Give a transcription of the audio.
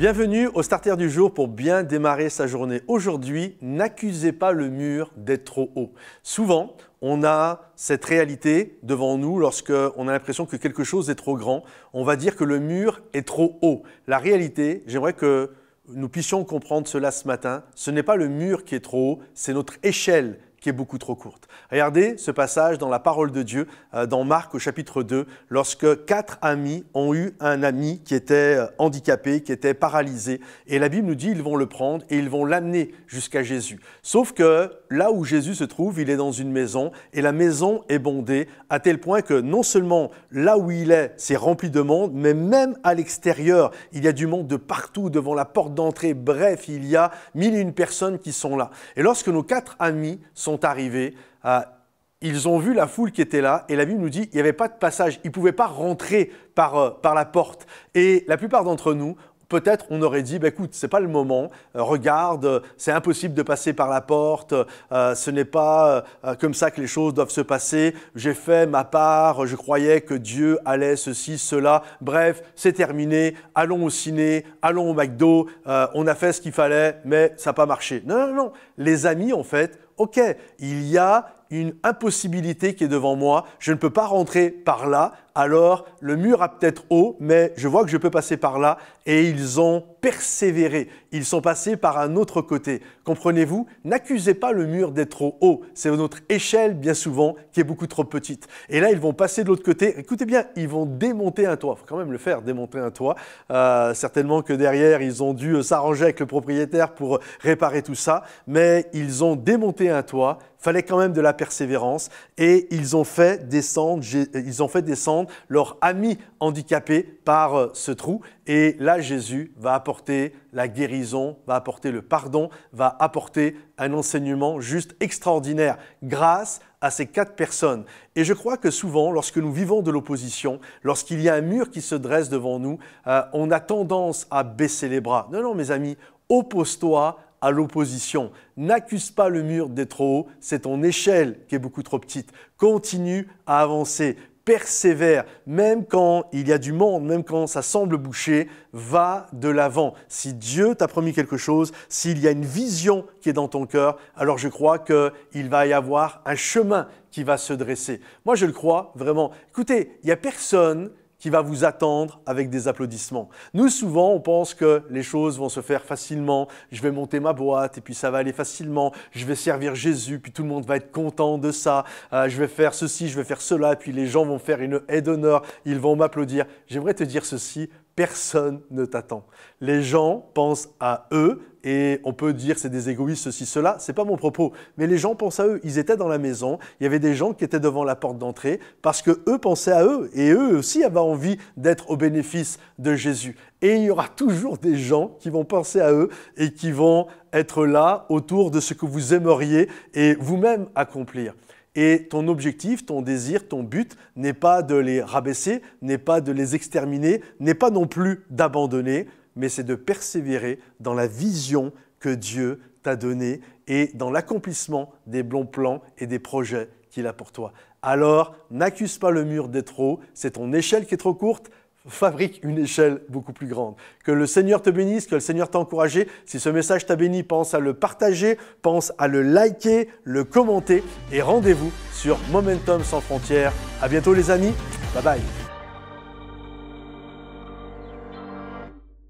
Bienvenue au Starter du jour pour bien démarrer sa journée. Aujourd'hui, n'accusez pas le mur d'être trop haut. Souvent, on a cette réalité devant nous lorsqu'on a l'impression que quelque chose est trop grand. On va dire que le mur est trop haut. La réalité, j'aimerais que nous puissions comprendre cela ce matin. Ce n'est pas le mur qui est trop haut, c'est notre échelle qui est beaucoup trop courte. Regardez ce passage dans la parole de Dieu, dans Marc au chapitre 2, lorsque 4 amis ont eu un ami qui était handicapé, qui était paralysé. Et la Bible nous dit ils vont le prendre et ils vont l'amener jusqu'à Jésus. Sauf que là où Jésus se trouve, il est dans une maison et la maison est bondée à tel point que non seulement là où il est, c'est rempli de monde, mais même à l'extérieur, il y a du monde de partout devant la porte d'entrée. Bref, il y a 1001 personnes qui sont là. Et lorsque nos 4 amis sont arrivés, ils ont vu la foule qui était là et la Bible nous dit qu'il n'y avait pas de passage, ils ne pouvaient pas rentrer par la porte. Et la plupart d'entre nous, peut-être on aurait dit, écoute, ce n'est pas le moment, regarde, c'est impossible de passer par la porte, ce n'est pas comme ça que les choses doivent se passer, j'ai fait ma part, je croyais que Dieu allait ceci, cela, bref, c'est terminé, allons au ciné, allons au McDo, on a fait ce qu'il fallait, mais ça n'a pas marché. Non, non, non, les amis en fait, ok, il y a une impossibilité qui est devant moi, je ne peux pas rentrer par là, alors le mur a peut-être haut, mais je vois que je peux passer par là et ils ont persévéré. Ils sont passés par un autre côté. Comprenez-vous? N'accusez pas le mur d'être trop haut. C'est notre échelle bien souvent qui est beaucoup trop petite. Et là, ils vont passer de l'autre côté. Écoutez bien, ils vont démonter un toit. Il faut quand même le faire, démonter un toit. Certainement que derrière, ils ont dû s'arranger avec le propriétaire pour réparer tout ça. Mais ils ont démonté un toit. Il fallait quand même de la persévérance et ils ont fait descendre leur ami handicapé par ce trou. Et là, Jésus va apporter la guérison, va apporter le pardon, va apporter un enseignement juste extraordinaire grâce à ces 4 personnes. Et je crois que souvent, lorsque nous vivons de l'opposition, lorsqu'il y a un mur qui se dresse devant nous, on a tendance à baisser les bras. Non, non, mes amis, oppose-toi à l'opposition. N'accuse pas le mur d'être trop haut, c'est ton échelle qui est beaucoup trop petite. Continue à avancer, persévère, même quand il y a du monde, même quand ça semble boucher, va de l'avant. Si Dieu t'a promis quelque chose, s'il y a une vision qui est dans ton cœur, alors je crois qu'il va y avoir un chemin qui va se dresser. Moi, je le crois vraiment. Écoutez, il n'y a personne qui va vous attendre avec des applaudissements. Nous, souvent, on pense que les choses vont se faire facilement. Je vais monter ma boîte et puis ça va aller facilement. Je vais servir Jésus, puis tout le monde va être content de ça. Je vais faire ceci, je vais faire cela, puis les gens vont faire une haie d'honneur. Ils vont m'applaudir. J'aimerais te dire ceci, personne ne t'attend. Les gens pensent à eux et on peut dire c'est des égoïstes, ceci, cela. Ce n'est pas mon propos. Mais les gens pensent à eux. Ils étaient dans la maison. Il y avait des gens qui étaient devant la porte d'entrée parce qu'eux pensaient à eux. Et eux aussi avaient envie d'être au bénéfice de Jésus. Et il y aura toujours des gens qui vont penser à eux et qui vont être là autour de ce que vous aimeriez et vous-même accomplir. Et ton objectif, ton désir, ton but n'est pas de les rabaisser, n'est pas de les exterminer, n'est pas non plus d'abandonner, mais c'est de persévérer dans la vision que Dieu t'a donnée et dans l'accomplissement des bons plans et des projets qu'il a pour toi. Alors, n'accuse pas le mur d'être trop haut, c'est ton échelle qui est trop courte. Fabrique une échelle beaucoup plus grande. Que le Seigneur te bénisse, que le Seigneur t'a encouragé. Si ce message t'a béni, pense à le partager, pense à le liker, le commenter et rendez-vous sur Momentum sans frontières. À bientôt les amis. Bye bye.